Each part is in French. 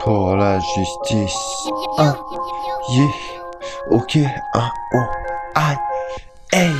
Pour la justice. Ah, yeah, ok, ah, oh, aïe, hey.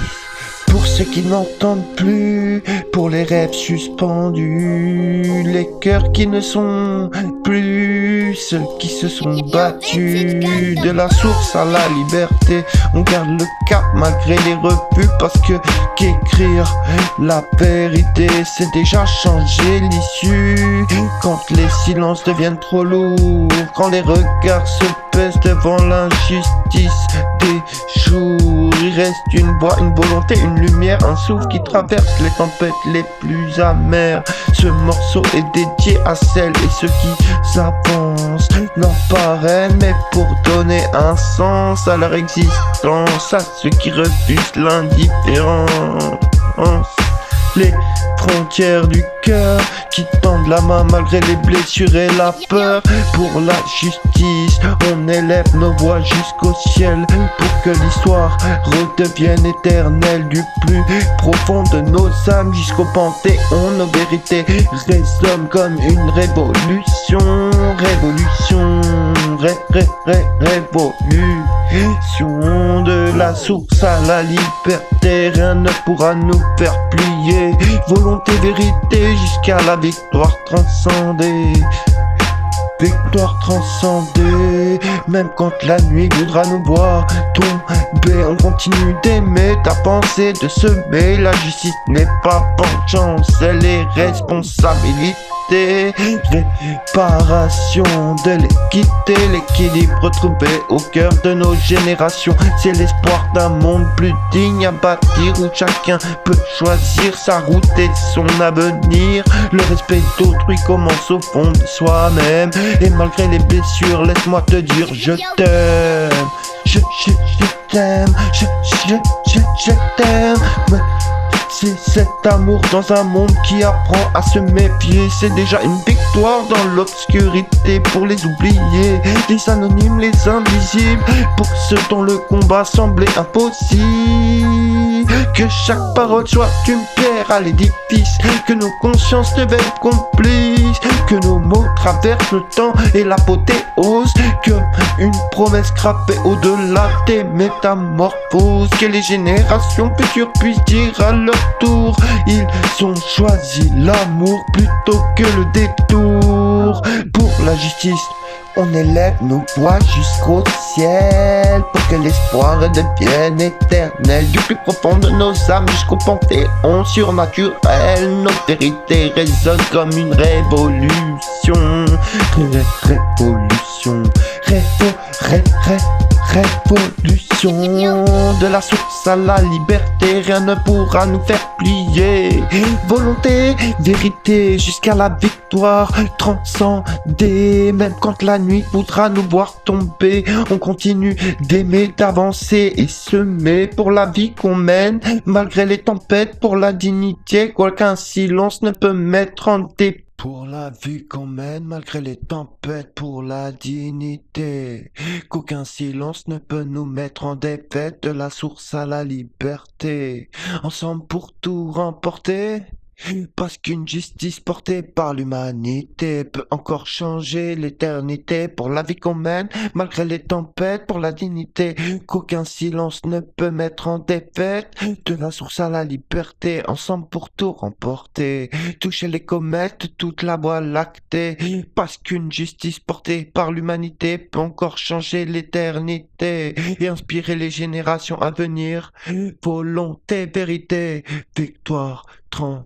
Pour ceux qui n'entendent plus, pour les rêves suspendus, les cœurs qui ne sont plus, ceux qui se sont battus, de la source à la liberté, on garde le cap malgré les refus, parce que qu'écrire la vérité, c'est déjà changer l'issue. Quand les silences deviennent trop lourds, quand les regards se pèsent devant l'injustice des jours, il reste une voix, une volonté, une lumière, un souffle qui traverse les tempêtes les plus amères. Ce morceau est dédié à celles et ceux qui avancent, non pas reines, mais pour donner un sens à leur existence, à ceux qui refusent l'indifférence. Les frontières du cœur qui tendent la main malgré les blessures et la peur. Pour la justice, on élève nos voix jusqu'au ciel, pour que l'histoire redevienne éternelle. Du plus profond de nos âmes jusqu'au panthéon, nos vérités résonnent comme une révolution. Révolution, révolution. De la source à la liberté, rien ne pourra nous faire plier. Volonté, vérité, jusqu'à la victoire transcendée. Victoire transcendée, même quand la nuit voudra nous voir tomber, on continue d'aimer ta pensée, de semer. La justice n'est pas vengeance, elle est responsabilité. Réparation de l'équité, l'équilibre retrouvé au cœur de nos générations. C'est l'espoir d'un monde plus digne à bâtir, où chacun peut choisir sa route et son avenir. Le respect d'autrui commence au fond de soi-même, et malgré les blessures, laisse-moi te dire je t'aime. Je t'aime, je t'aime. C'est cet amour dans un monde qui apprend à se méfier. C'est déjà une victoire dans l'obscurité pour les oubliés, les anonymes, les invisibles, pour ceux dont le combat semblait impossible. Que chaque parole soit une pierre à l'édifice, que nos consciences deviennent complices, que nos mots traversent le temps et l'apothéose, que une promesse grappée au-delà des métamorphoses, que les générations futures puissent dire à leur tour, ils ont choisi l'amour plutôt que le détour. Pour la justice, on élève nos voix jusqu'au ciel, pour que l'espoir devienne éternel. Du plus profond de nos âmes jusqu'au panthéon surnaturel, nos vérités résonnent comme une révolution. Révolution, révolution. De la source à la liberté, rien ne pourra nous faire plier. Volonté, vérité, jusqu'à la victoire transcendée. Même quand la nuit voudra nous voir tomber, on continue d'aimer, d'avancer et semer pour la vie qu'on mène, malgré les tempêtes, pour la dignité qu'aucun silence ne peut mettre en dépôt. Pour la vie qu'on mène, malgré les tempêtes, pour la dignité qu'aucun silence ne peut nous mettre en défaite. De la source à la liberté, ensemble pour tout remporter. Parce qu'une justice portée par l'humanité peut encore changer l'éternité. Pour la vie qu'on mène, malgré les tempêtes, pour la dignité qu'aucun silence ne peut mettre en défaite. De la source à la liberté, ensemble pour tout remporter. Toucher les comètes, toute la voie lactée. Parce qu'une justice portée par l'humanité peut encore changer l'éternité et inspirer les générations à venir. Volonté, vérité, victoire transcendée.